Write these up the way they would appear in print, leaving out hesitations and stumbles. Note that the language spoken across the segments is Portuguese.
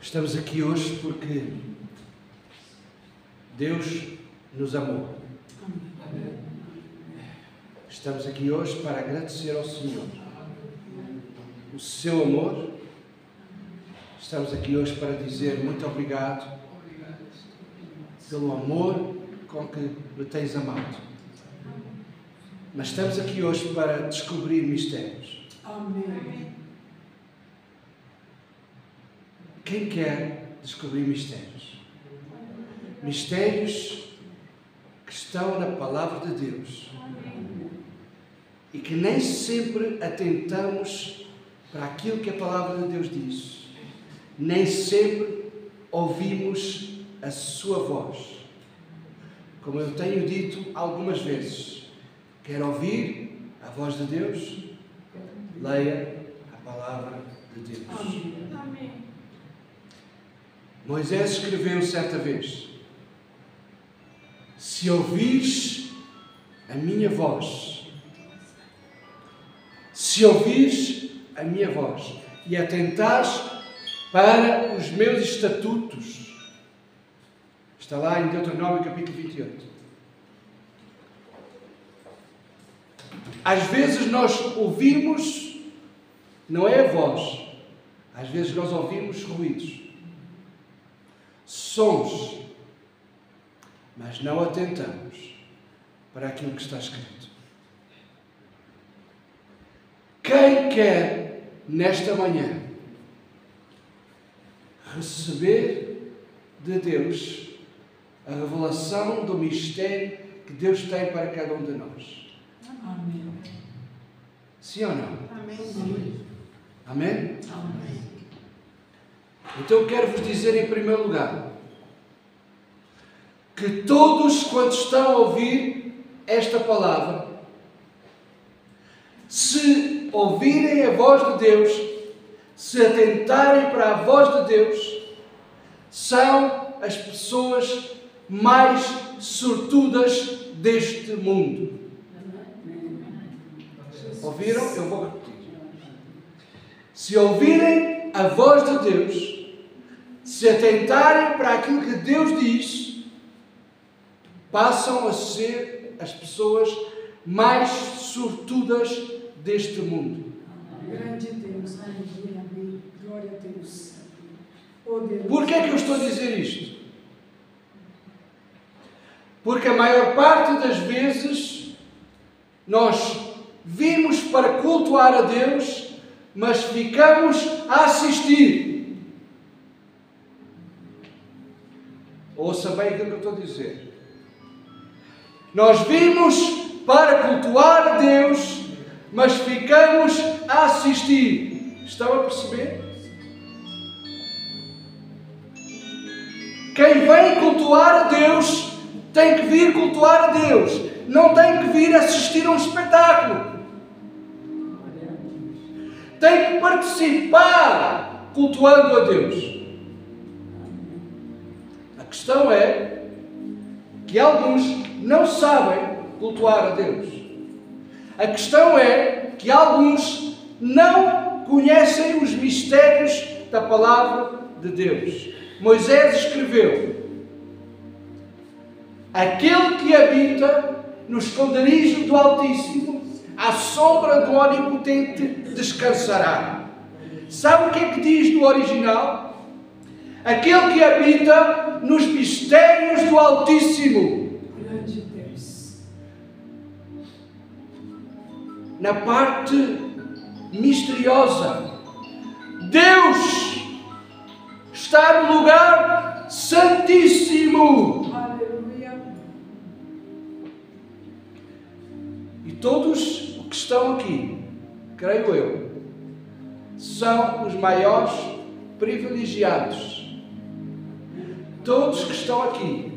Estamos aqui hoje porque Deus nos amou. Estamos aqui hoje para agradecer ao Senhor o seu amor. Estamos aqui hoje para dizer muito obrigado pelo amor com que me tens amado. Mas estamos aqui hoje para descobrir mistérios. Amém. Quem quer descobrir mistérios? Mistérios que estão na Palavra de Deus e que nem sempre atentamos para aquilo que a Palavra de Deus diz. Nem sempre ouvimos a sua voz. Como eu tenho dito algumas vezes, quer ouvir a voz de Deus? Leia a Palavra de Deus. Amém. Moisés escreveu certa vez: se ouvires a minha voz, se ouvires a minha voz e atentares para os meus estatutos, está lá em Deuteronômio capítulo 28. Às vezes nós ouvimos, não é a voz, às vezes nós ouvimos ruídos, sons, mas não atentamos para aquilo que está escrito. Quem quer, nesta manhã, receber de Deus a revelação do mistério que Deus tem para cada um de nós? Amém. Sim ou não? Amém. Amém? Amém. Então eu quero vos dizer em primeiro lugar que todos quantos estão a ouvir esta palavra, se ouvirem a voz de Deus, se atentarem para a voz de Deus, são as pessoas mais sortudas deste mundo. Ouviram? Eu vou repetir. Se ouvirem a voz de Deus, se atentarem para aquilo que Deus diz, passam a ser as pessoas mais sortudas deste mundo. Grande Deus, aleluia, amém. Glória a Deus. Oh, Deus. Por que é que eu estou a dizer isto? Porque a maior parte das vezes nós vimos para cultuar a Deus, mas ficamos a assistir. Ouça bem aquilo que eu estou a dizer. Nós vimos para cultuar a Deus, mas ficamos a assistir. Estão a perceber? Quem vem cultuar a Deus tem que vir cultuar a Deus. Não tem que vir assistir a um espetáculo. Tem que participar cultuando a Deus. A questão é que alguns não sabem cultuar a Deus. A questão é que alguns não conhecem os mistérios da palavra de Deus. Moisés escreveu: aquele que habita no esconderijo do Altíssimo, à sombra do Onipotente descansará. Sabe o que é que diz no original? Aquele que habita nos mistérios do Altíssimo. Grande Deus. Na parte misteriosa, Deus está no lugar santíssimo. Aleluia. E todos os que estão aqui, creio eu, são os maiores privilegiados. Todos que estão aqui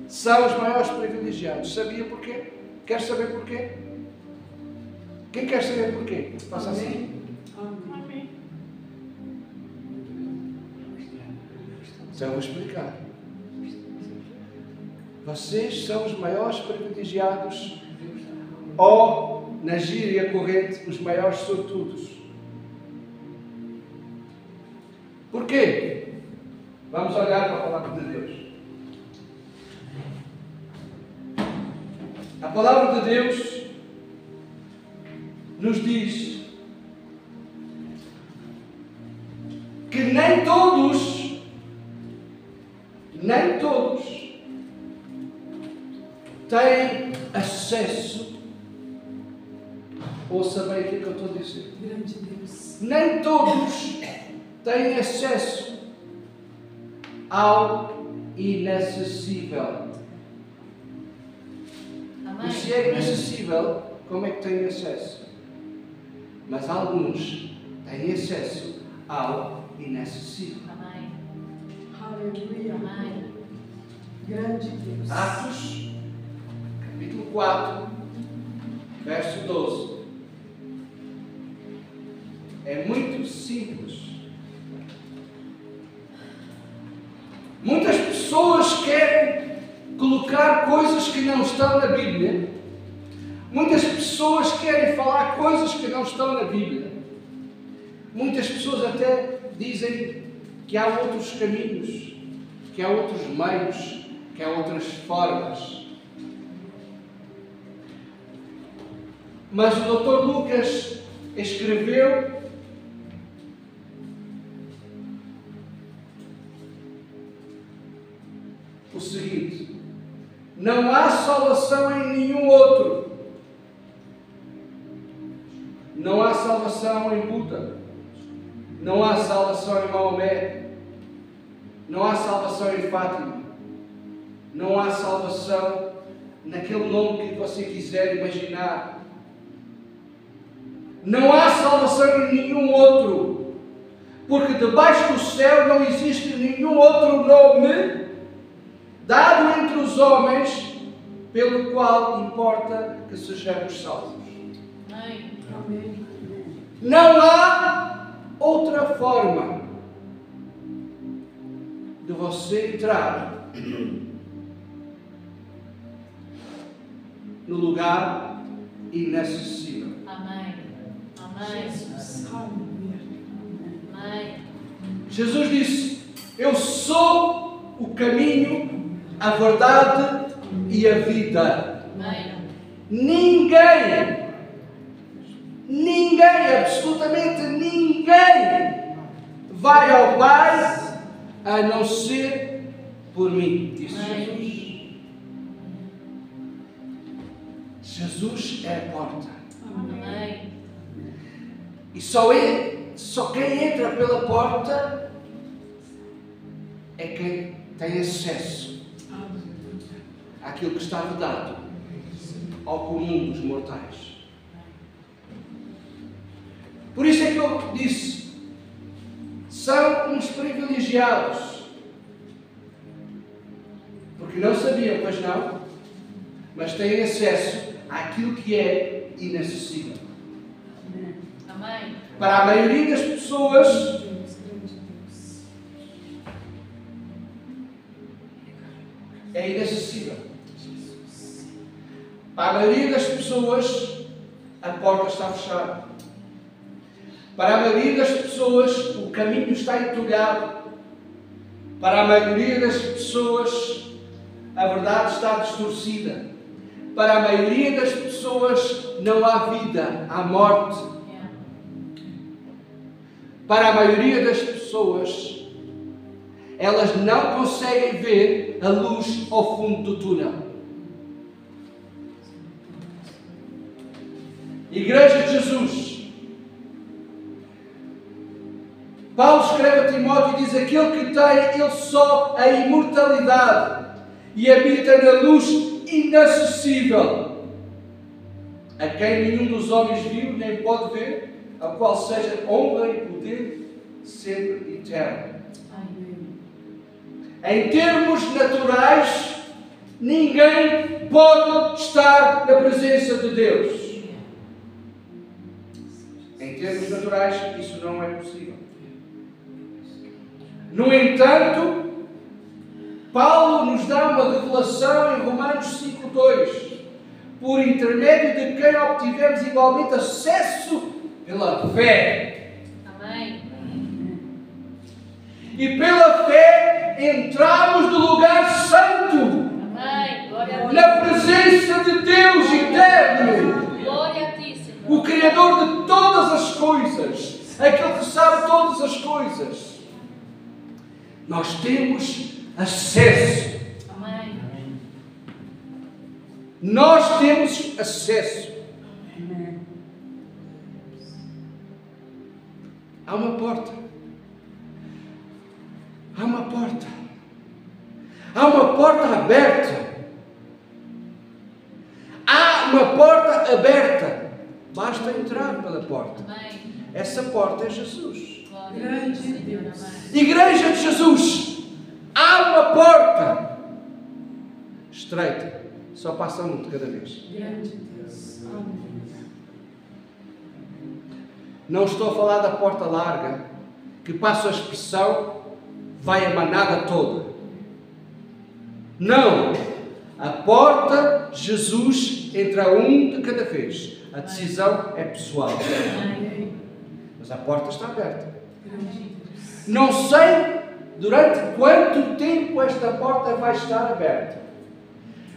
são os maiores privilegiados. Sabia porquê? Quer saber porquê? Quem quer saber porquê? Faça assim. Amém. Então eu vou explicar. Vocês são os maiores privilegiados, ou, na gíria corrente, os maiores sortudos. Porquê? Vamos olhar para a palavra de Deus. A palavra de Deus nos diz que nem todos, têm acesso. Ouça bem aquilo que eu estou a dizer. Grande Deus. Nem todos têm acesso ao inacessível. Amém. E se é inacessível, como é que têm acesso? Mas alguns têm acesso ao inacessível. Amém. Aleluia. Amém. Grande Deus. Atos, capítulo 4, verso 12. É muito simples. Muitas pessoas querem colocar coisas que não estão na Bíblia. Muitas pessoas querem falar coisas que não estão na Bíblia. Muitas pessoas até dizem que há outros caminhos, que há outros meios, que há outras formas. Mas o Dr. Lucas escreveu o seguinte: não há salvação em nenhum outro. Não há salvação em Buda. Não há salvação em Maomé. Não há salvação em Fátima. Não há salvação naquele nome que você quiser imaginar. Não há salvação em nenhum outro. Porque debaixo do céu não existe nenhum outro nome dado entre os homens pelo qual importa que sejamos salvos. Amém. Amém. Não há outra forma de você entrar no lugar inacessível. Amém. Amém. Jesus. Aleluia. Amém. Jesus disse: eu sou o caminho, a verdade e a vida. Amém. Ninguém, absolutamente ninguém vai ao Pai a não ser por mim, disse Jesus. Jesus é a porta. Amém. E só quem entra pela porta é quem tem acesso àquilo que está vedado ao comum dos mortais. Por isso é que eu disse, são uns privilegiados, porque não sabiam, pois não, mas têm acesso àquilo que é inacessível. Amém. Para a maioria das pessoas, Deus, grande Deus. é inacessível. Para a maioria das pessoas, a porta está fechada. Para a maioria das pessoas, o caminho está entulhado. Para a maioria das pessoas, a verdade está distorcida. Para a maioria das pessoas, não há vida, há morte. Yeah. Para a maioria das pessoas, elas não conseguem ver a luz ao fundo do túnel. Igreja de Jesus. Paulo escreve a Timóteo e diz: aquele que tem ele só a imortalidade e habita na luz inacessível, a quem nenhum dos homens viu nem pode ver, a qual seja honra e poder sempre eterno. Amém. Em termos naturais, ninguém pode estar na presença de Deus. Em termos naturais, isso não é possível. No entanto, Paulo nos dá uma revelação em Romanos 5:2, por intermédio de quem obtivemos igualmente acesso pela fé. Amém. E pela fé entramos no lugar santo, Amém. Glória a Ti. na presença de Deus eterno, Glória a Ti, Senhor. o Criador de todas as coisas, aquele que sabe todas as coisas. Nós temos acesso. Amém. Nós temos acesso. Amém. Há uma porta. Há uma porta. Há uma porta aberta. Há uma porta aberta. Basta entrar pela porta. Amém. Essa porta é Jesus. Glória a Ti, Senhor. Amém. Igreja de Jesus. Há uma porta estreita. Só passa um de cada vez. Grande Deus. Amém. Não estou a falar da porta larga, que passa a expressão, vai a manada toda. Não! A porta, Jesus, entra um de cada vez. A decisão é pessoal. Amém. Mas a porta está aberta. Grande Deus. Não sei durante quanto tempo esta porta vai estar aberta.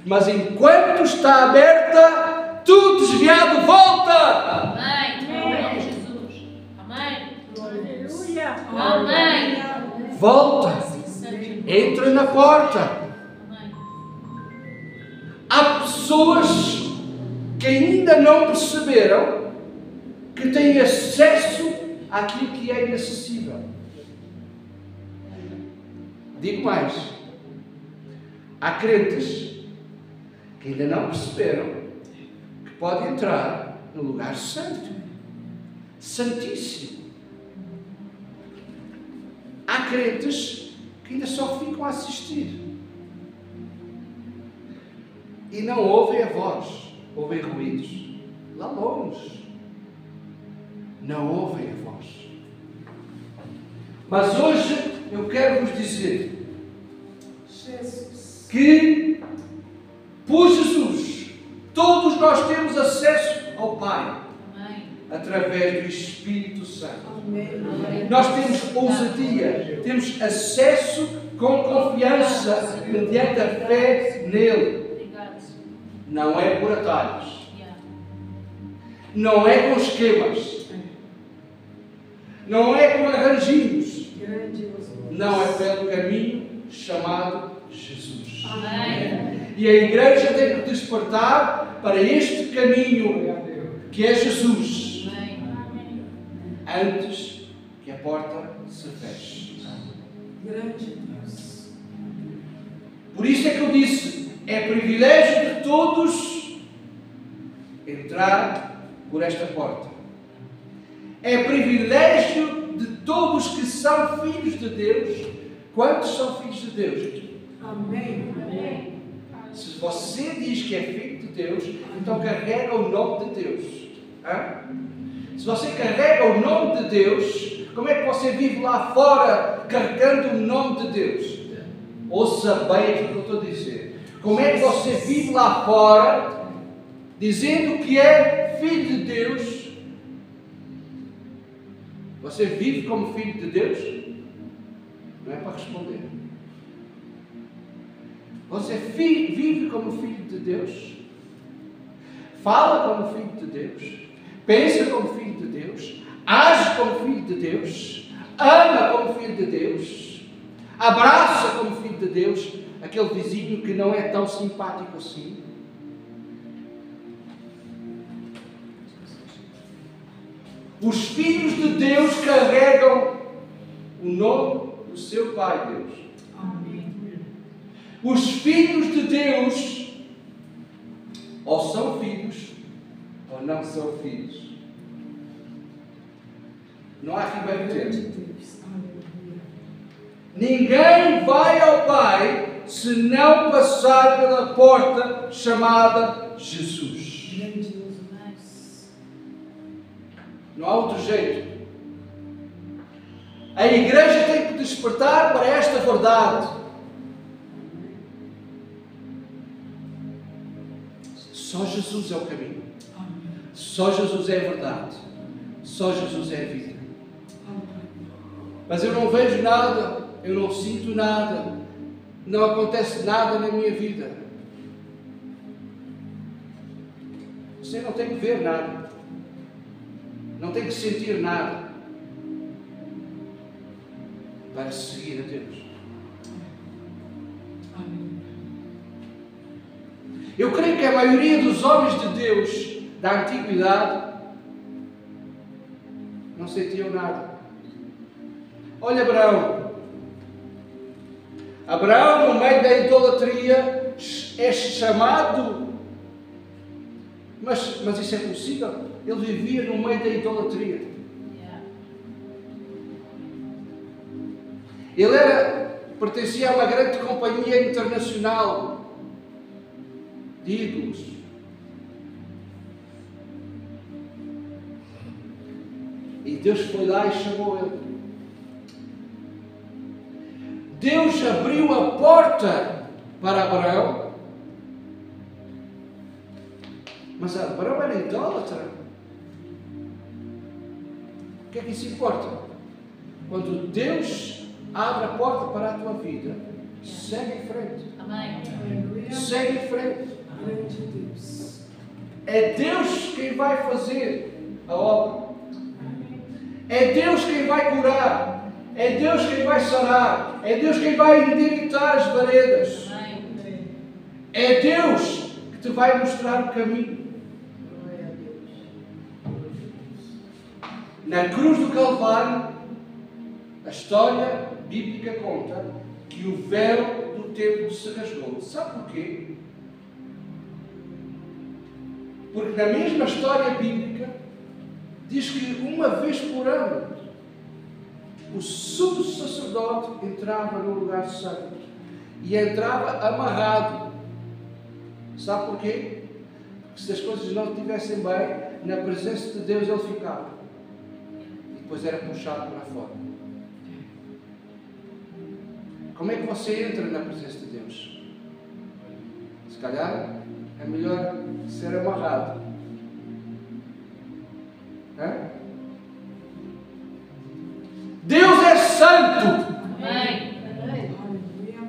Mas enquanto está aberta, tu desviado volta! Amém. Em nome de Jesus. Amém. Aleluia. Amém. Volta! Assim seja. Entra na porta! Amém. Há pessoas que ainda não perceberam que têm acesso àquilo que é inacessível. Digo mais, há crentes que ainda não perceberam que podem entrar no lugar santo, santíssimo. Há crentes que ainda só ficam a assistir e não ouvem a voz, ouvem ruídos lá longe, não ouvem a voz. Mas hoje eu quero vos dizer Jesus. que por Jesus todos nós temos acesso ao Pai Amém. através do Espírito Santo. Amém. Nós temos ousadia, temos acesso com confiança mediante a fé nele. Obrigado, Senhor. Não é por atalhos, Yeah. não é com esquemas, não é com arranjinhos, Grande Deus. não é pelo caminho chamado Jesus. Amém. E a igreja tem que despertar para este caminho que é Jesus, Amém. antes que a porta se feche. Grande Deus. Por isso é que eu disse, é privilégio de todos entrar por esta porta. É privilégio de todos que são filhos de Deus. Quantos são filhos de Deus? Amém. Amém. Se você diz que é filho de Deus, então carrega o nome de Deus. Hã? Se você carrega o nome de Deus, como é que você vive lá fora carregando o nome de Deus? Ouça bem aquilo que eu estou a dizer. Como é que você vive lá fora dizendo que é filho de Deus? Você vive como filho de Deus? Não é para responder. Você vive como filho de Deus? Fala como filho de Deus? Pensa como filho de Deus? Age como filho de Deus? Ama como filho de Deus? Abraça como filho de Deus aquele vizinho que não é tão simpático assim? Os filhos de Deus carregam o nome do seu Pai Deus. Amém. Os filhos de Deus ou são filhos ou não são filhos. Não há aqui bem Grande dizer. Deus. Aleluia. Ninguém vai ao Pai se não passar pela porta chamada Jesus. Grande Deus. Não há outro jeito. A igreja tem que despertar para esta verdade. Só Jesus é o caminho. Amém. Só Jesus é a verdade. Só Jesus é a vida. Mas eu não vejo nada eu não sinto nada, não acontece nada na minha vida. Você não tem que ver nada, não tem que sentir nada para seguir a Deus. Eu creio que a maioria dos homens de Deus da antiguidade não sentiam nada. Olha Abraão. Abraão, no meio da idolatria, é chamado, mas isso é possível. Ele vivia no meio da idolatria. Ele pertencia a uma grande companhia internacional de ídolos. E Deus foi lá e chamou ele. Deus abriu a porta para Abraão, mas Abraão era idólatra. O que é que isso importa? Quando Deus abre a porta para a tua vida, segue em frente. Amém. Segue em frente. Grande Deus. É Deus quem vai fazer a obra. É Deus quem vai curar. É Deus quem vai sanar. É Deus quem vai endireitar as veredas. Amém. É Deus que te vai mostrar o caminho. Na cruz do Calvário, a história bíblica conta que o véu do templo se rasgou. Sabe porquê? Porque na mesma história bíblica diz que uma vez por ano o sumo sacerdote entrava no lugar santo e entrava amarrado. Sabe porquê? Porque se as coisas não estivessem bem, na presença de Deus ele ficava e depois era puxado para fora. Como é que você entra na presença de Deus? Se calhar é melhor ser amarrado. Hã? Deus é santo! Amém.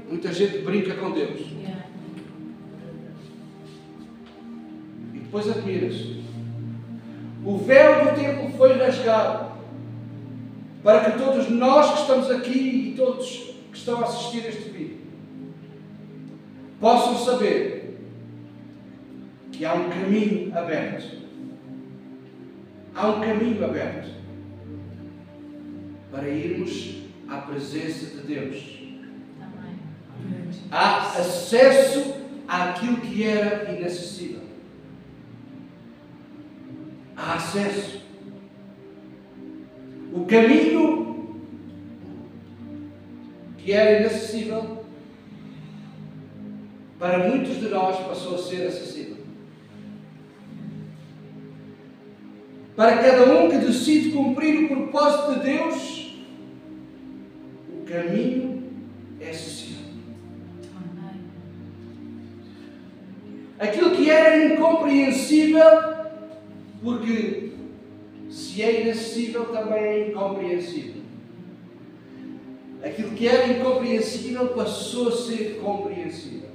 Muita gente brinca com Deus. E depois admira-se. O véu do templo foi rasgado para que todos nós que estamos aqui e todos que estão a assistir a este vídeo possam saber que há um caminho aberto. Há um caminho aberto para irmos à presença de Deus. Amém. Há acesso àquilo que era inacessível. Há acesso. O caminho que era inacessível para muitos de nós passou a ser acessível. Para cada um que decide cumprir o propósito de Deus, o caminho é acessível. Amém. Aquilo que era incompreensível, porque se é inacessível também é incompreensível. Aquilo que era incompreensível passou a ser compreensível.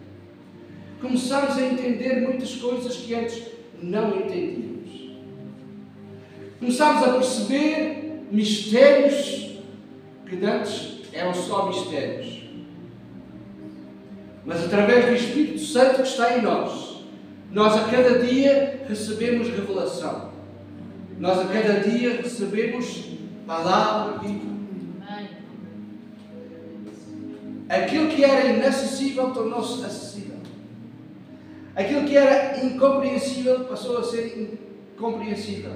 Começamos a entender muitas coisas que antes não entendíamos. Começámos a perceber mistérios que antes eram só mistérios. Mas através do Espírito Santo que está em nós a cada dia recebemos revelação. Nós a cada dia recebemos palavra viva. Amém. Aquilo que era inacessível tornou-se acessível. Aquilo que era incompreensível passou a ser compreensível.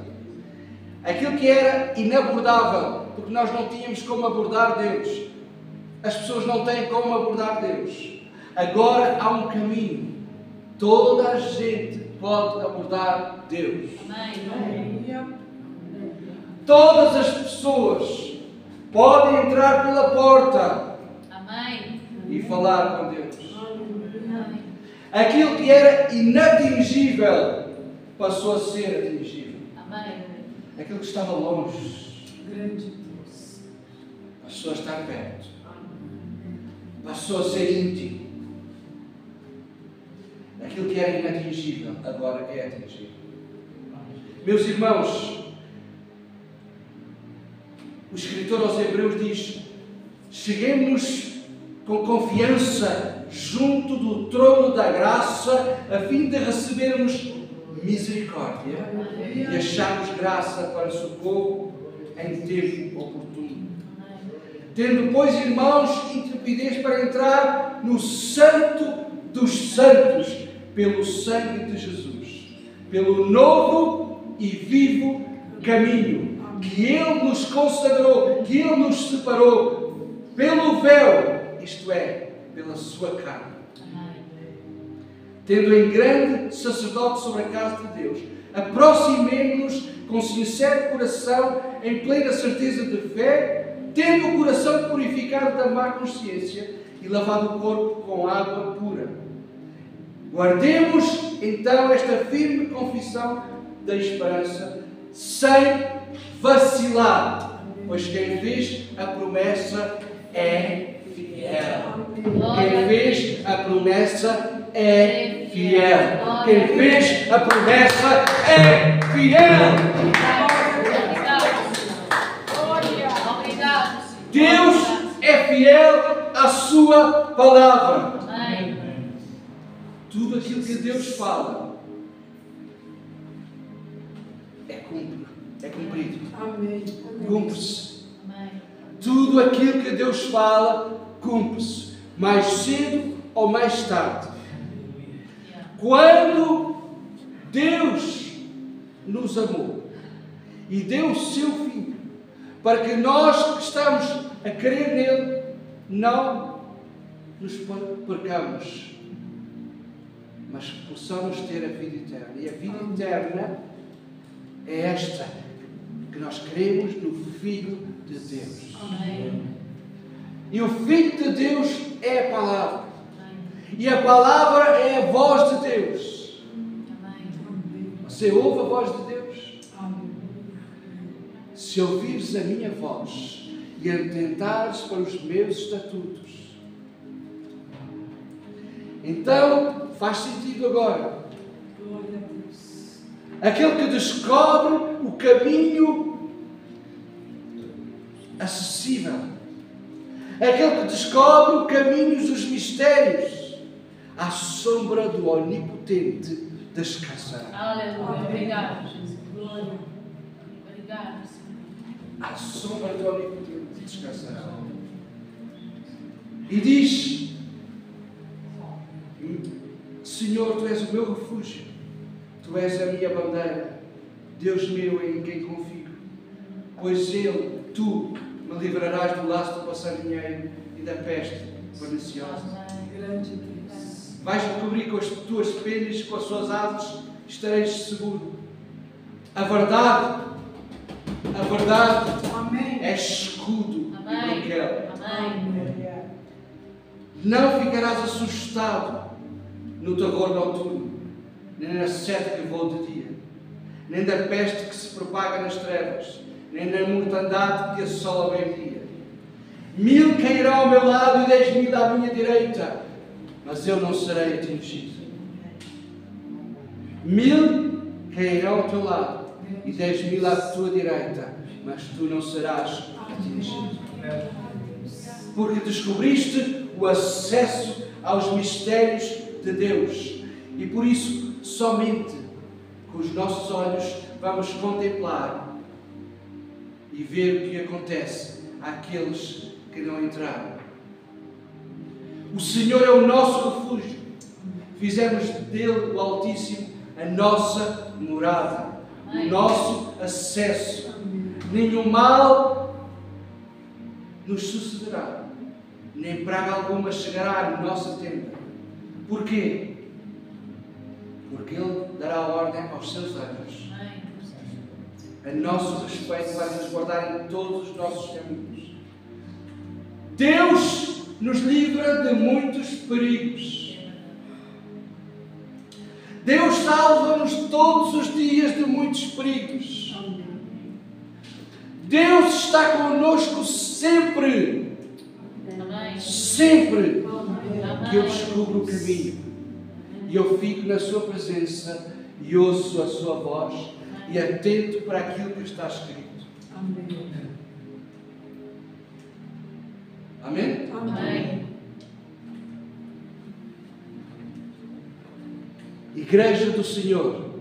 Aquilo que era inabordável, porque nós não tínhamos como abordar Deus. As pessoas não têm como abordar Deus. Agora há um caminho. Toda a gente pode abordar Deus. Amém. Todas as pessoas podem entrar pela porta Amém. e falar com Deus. Amém. Aquilo que era inatingível passou a ser atingível. Amém. Aquilo que estava longe Grande Deus. passou a estar perto. passou a ser íntimo. Aquilo que era inatingível, agora é atingível. Meus irmãos, o escritor aos Hebreus diz: cheguemos com confiança junto do trono da graça, a fim de recebermos misericórdia e acharmos graça para socorro em tempo oportuno. Tendo, pois, irmãos, intrepidez para entrar no Santo dos Santos, pelo sangue de Jesus, pelo novo e vivo caminho que Ele nos consagrou, que Ele nos separou, pelo véu, isto é, pela sua carne. Tendo em grande sacerdote sobre a casa de Deus, aproximemo-nos com sincero coração, em plena certeza de fé, tendo o coração purificado da má consciência e lavado o corpo com água pura. Guardemos então esta firme confissão da esperança, sem vacilar, pois quem fez a promessa é fiel. Quem fez a promessa é fiel. Quem fez a promessa é fiel. Deus é fiel à sua palavra. Tudo aquilo que Deus fala é cumprido. Cumpre-se. Tudo aquilo que Deus fala cumpre-se, mais cedo ou mais tarde. Quando Deus nos amou e deu o seu Filho, para que nós que estamos a crer nele não nos percamos, mas possamos ter a vida eterna. E a vida eterna é esta, que nós cremos no Filho de Deus. Amém. E o Filho de Deus é a palavra. E a palavra é a voz de Deus. Amém. Você ouve a voz de Deus? Amém. Se ouvires a minha voz e atentares para os meus estatutos, então faz sentido agora. Aquele que descobre o caminho acessível, aquele que descobre o caminho dos mistérios, à sombra do Onipotente descansará. Aleluia. Obrigado, Jesus. Glória. Obrigado, Senhor. À sombra do Onipotente descansará. E diz: Senhor, Tu és o meu refúgio, Tu és a minha bandeira, Deus meu em quem confio, pois Tu me livrarás do laço do passarinheiro e da peste perniciosa. Grande Deus. Vais-me cobrir com as tuas penas, com as suas asas, estareis seguro. A verdade Amém. é escudo e broquel. Amém. Não ficarás assustado no terror noturno, nem na seta que voa de dia, nem da peste que se propaga nas trevas, nem na mortandade que assola ao meio-dia. 1000 cairão ao meu lado e 10.000 à minha direita, mas eu não serei atingido. 1000 cairão ao teu lado e 10.000 à tua direita, mas tu não serás atingido. Porque descobriste o acesso aos mistérios de Deus, e por isso somente com os nossos olhos vamos contemplar e ver o que acontece àqueles que não entraram. O Senhor é o nosso refúgio. Fizemos dele, o Altíssimo, a nossa morada, o nosso acesso. Nenhum mal nos sucederá, nem praga alguma chegará à nossa tenda. Porquê? Porque Ele dará ordem aos seus anjos a nosso respeito, para nos guardar em todos os nossos caminhos. Deus nos livra de muitos perigos. Deus salva-nos todos os dias de muitos perigos. Deus está conosco sempre. Sempre Amém. que eu descubro o caminho e eu fico na sua presença e ouço a sua voz e atento para aquilo que está escrito. Amém. Amém? Amém. Igreja do Senhor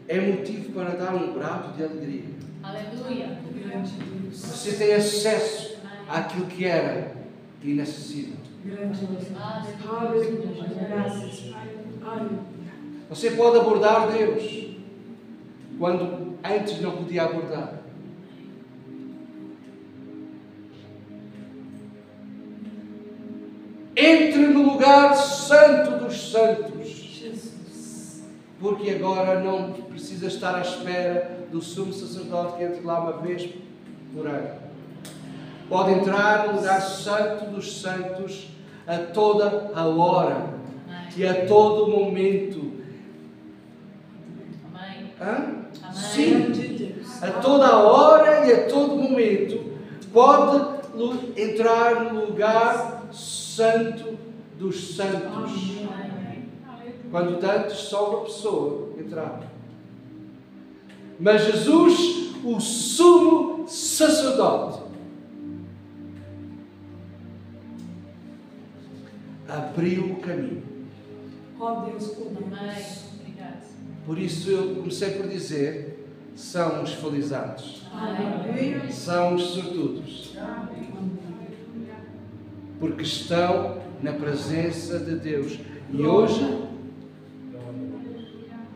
é motivo para dar um brado de alegria. Aleluia. Grande Deus. Você tem acesso àquilo que era inacessível. Grande Deus. Aleluia. Graças. Aleluia. Você pode abordar Deus quando antes não podia abordar. Entre no lugar santo dos santos, Jesus. porque agora não precisa estar à espera do sumo sacerdote que entre lá uma vez por ano. Pode entrar no lugar santo dos santos a toda a hora e a todo momento. Amém. Hã? Amém. Sim, Grande Deus. a toda a hora e a todo momento pode entrar no lugar santo dos santos. Amém. Quando antes só uma pessoa entrava. Mas Jesus, o sumo sacerdote, abriu o caminho. Ó Deus, poderoso. Amém. Obrigado. Por isso eu comecei por dizer, são os felizados, Aleluia. são os sortudos, porque estão na presença de Deus. E hoje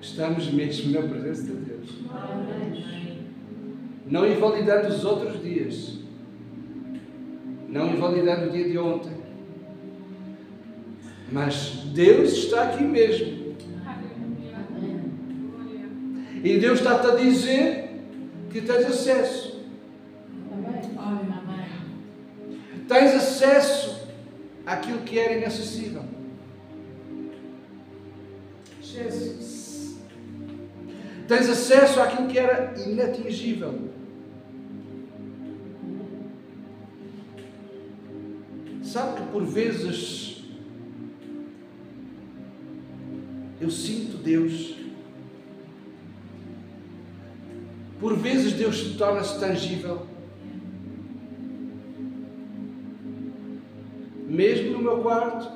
estamos mesmo na presença de Deus. Amém. Não invalidando os outros dias, não invalidando o dia de ontem, mas Deus está aqui mesmo. E Deus está-te a dizer que tens acesso. Amém. Tens acesso àquilo que era inacessível. Jesus. Tens acesso àquilo que era inatingível. Sabe que por vezes eu sinto Deus. Por vezes Deus torna-se tangível. Mesmo no meu quarto,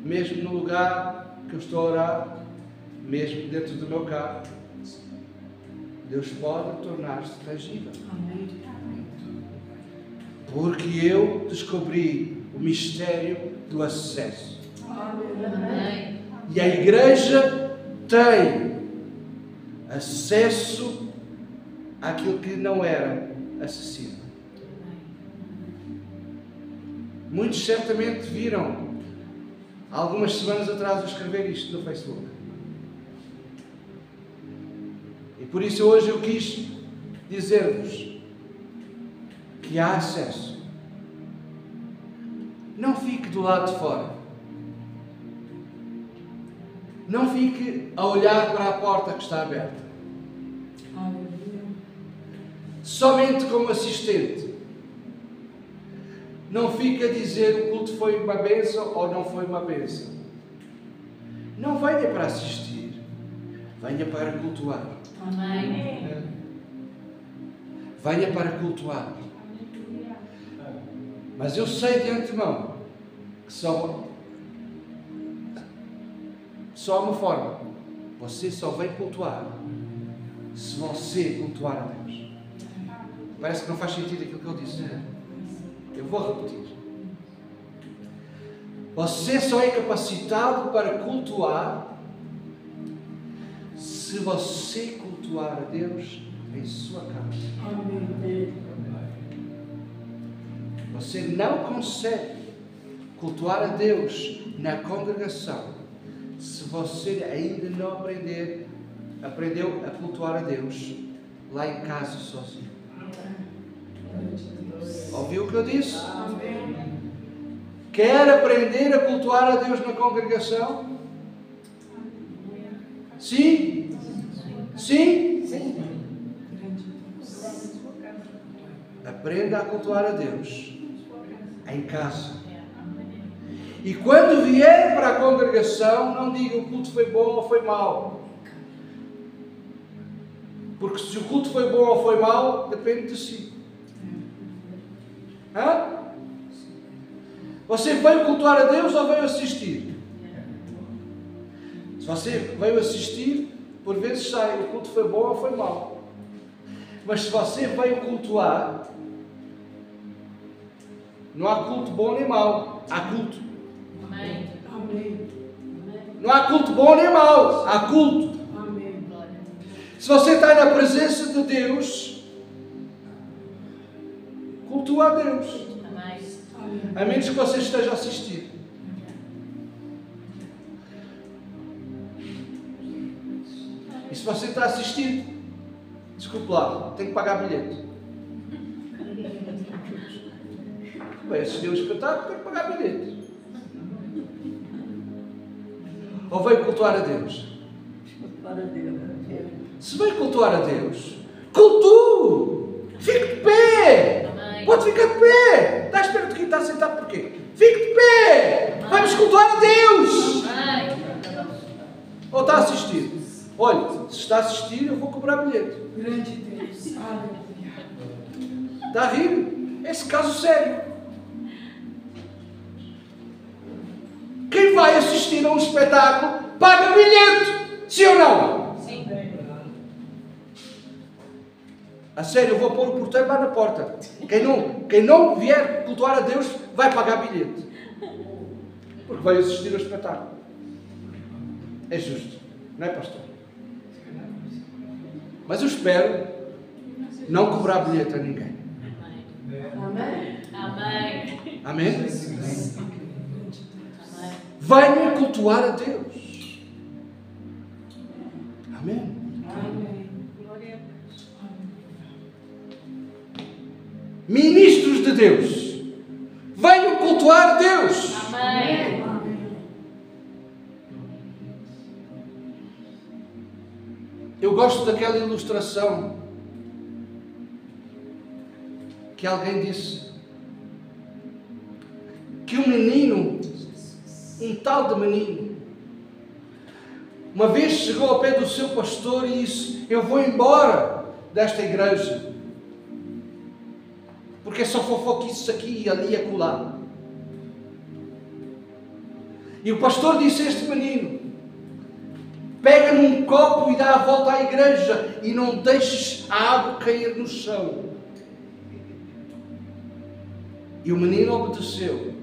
mesmo no lugar que eu estou a orar, mesmo dentro do meu carro, Deus pode tornar-se tangível. Amém. Porque eu descobri o mistério do acesso. Aleluia. Amém. E a igreja tem acesso àquilo que não era acessível. Muitos certamente viram, algumas semanas atrás, eu escrever isto no Facebook. E por isso hoje eu quis dizer-vos que há acesso. Não fique do lado de fora. Não fique a olhar para a porta que está aberta. Aleluia. Somente como assistente. Não fique a dizer o culto foi uma bênção ou não foi uma bênção. Não venha para assistir. Venha para cultuar. Amém. Venha para cultuar. Mas eu sei de antemão que só há uma forma. Você só vem cultuar se você cultuar a Deus. Parece que não faz sentido aquilo que eu disse. Eu vou repetir. Você só é capacitado para cultuar se você cultuar a Deus em sua casa. Amém. Você não consegue cultuar a Deus na congregação se você ainda não aprendeu a cultuar a Deus lá em casa sozinho. Ouviu o que eu disse? Amém. Quer aprender a cultuar a Deus na congregação? Sim? Sim? Grande Deus. aprenda a cultuar a Deus em casa. E quando vier para a congregação, não diga o culto foi bom ou foi mau. Porque se o culto foi bom ou foi mau, depende de si. Hã? Você veio cultuar a Deus ou veio assistir? Se você veio assistir, por vezes sai, o culto foi bom ou foi mau. Mas se você veio cultuar, não há culto bom nem mau, há culto. Amém. Amém. Não há culto bom nem mau, há culto. Amém. Se você está na presença de Deus, cultua a Deus. Amém. A menos que você esteja a assistir. E se você está a assistir, desculpe lá, tem que pagar bilhete. Vai assistir um espetáculo, tem que pagar bilhete. Ou veio cultuar a Deus? Se veio cultuar a Deus, cultue! Fique de pé! Amém. Pode ficar de pé! Está à espera de quem está sentado porquê? Fique de pé! Vamos cultuar a Deus! Amém. Ou está a assistir? Olha, se está a assistir, eu vou cobrar bilhete. Grande Deus. Aleluia. Está a rir? Esse caso sério. Quem vai assistir a um espetáculo paga bilhete, sim ou não? Sim. A sério, eu vou pôr o porteiro lá na porta. Quem não vier cultuar a Deus vai pagar bilhete. Porque vai assistir ao espetáculo. É justo, não é, pastor? Mas eu espero não cobrar bilhete a ninguém. Amém. Amém. Amém? Amém. Venha cultuar a Deus. Amém? Amém. Ministros de Deus, venham cultuar a Deus. Amém. Eu gosto daquela ilustração que alguém disse que um menino, um tal de menino, uma vez chegou ao pé do seu pastor e disse: eu vou embora desta igreja, porque é só fofoquices aqui e ali e acolá. E o pastor disse a este menino: pega num copo e dá a volta à igreja e não deixes a água cair no chão. E o menino obedeceu.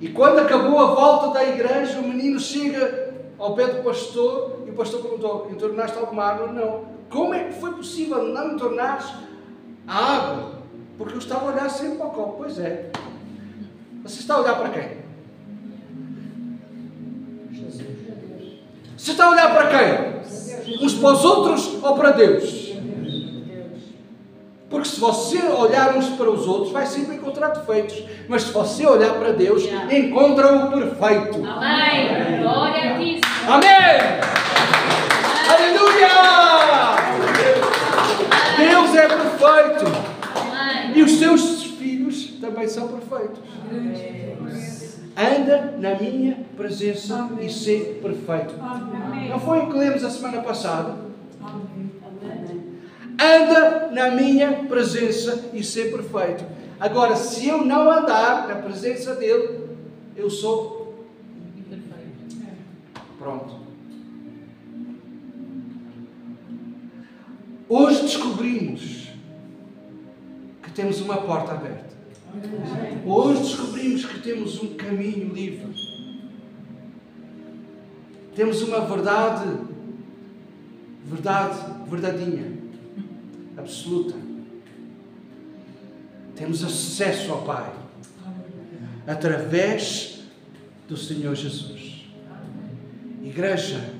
E quando acabou a volta da igreja, o menino chega ao pé do pastor e o pastor perguntou: entornaste alguma água? Não. Como é que foi possível não entornares a água? Porque eu estava a olhar sempre para o copo. Pois é. Você está a olhar para quem? Você está a olhar para quem? Uns para os outros ou para Deus? Porque se você olhar uns para os outros, vai sempre encontrar defeitos. Mas se você olhar para Deus, encontra o perfeito. Amém. Glória a ti. Amém! Aleluia! Deus é perfeito. Amém. E os seus filhos também são perfeitos. Anda na minha presença e ser perfeito. Amém. Não foi o que lemos a semana passada? Amém. Anda na minha presença e ser perfeito. Agora, se eu não andar na presença dele, eu sou pronto. Hoje descobrimos que temos uma porta aberta. Hoje descobrimos que temos um caminho livre. Temos uma verdadeinha, absoluta. Temos acesso ao Pai através do Senhor Jesus. Igreja,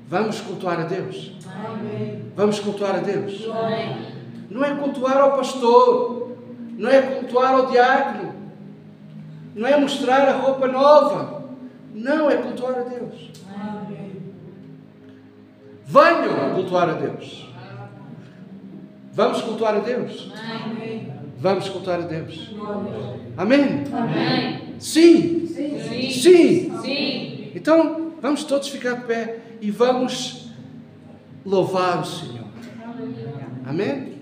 vamos cultuar a Deus. Amém. Vamos cultuar a Deus. Amém. Não é cultuar ao pastor, não é cultuar ao diácono, não é mostrar a roupa nova. Não, é cultuar a Deus. Amém. Venham cultuar a Deus. Vamos cultuar a Deus. Amém. Vamos cultuar a Deus. Glória. Amém? Amém. Sim. Sim. Sim. Sim. Sim. Então, vamos todos ficar de pé e vamos louvar o Senhor. Amém?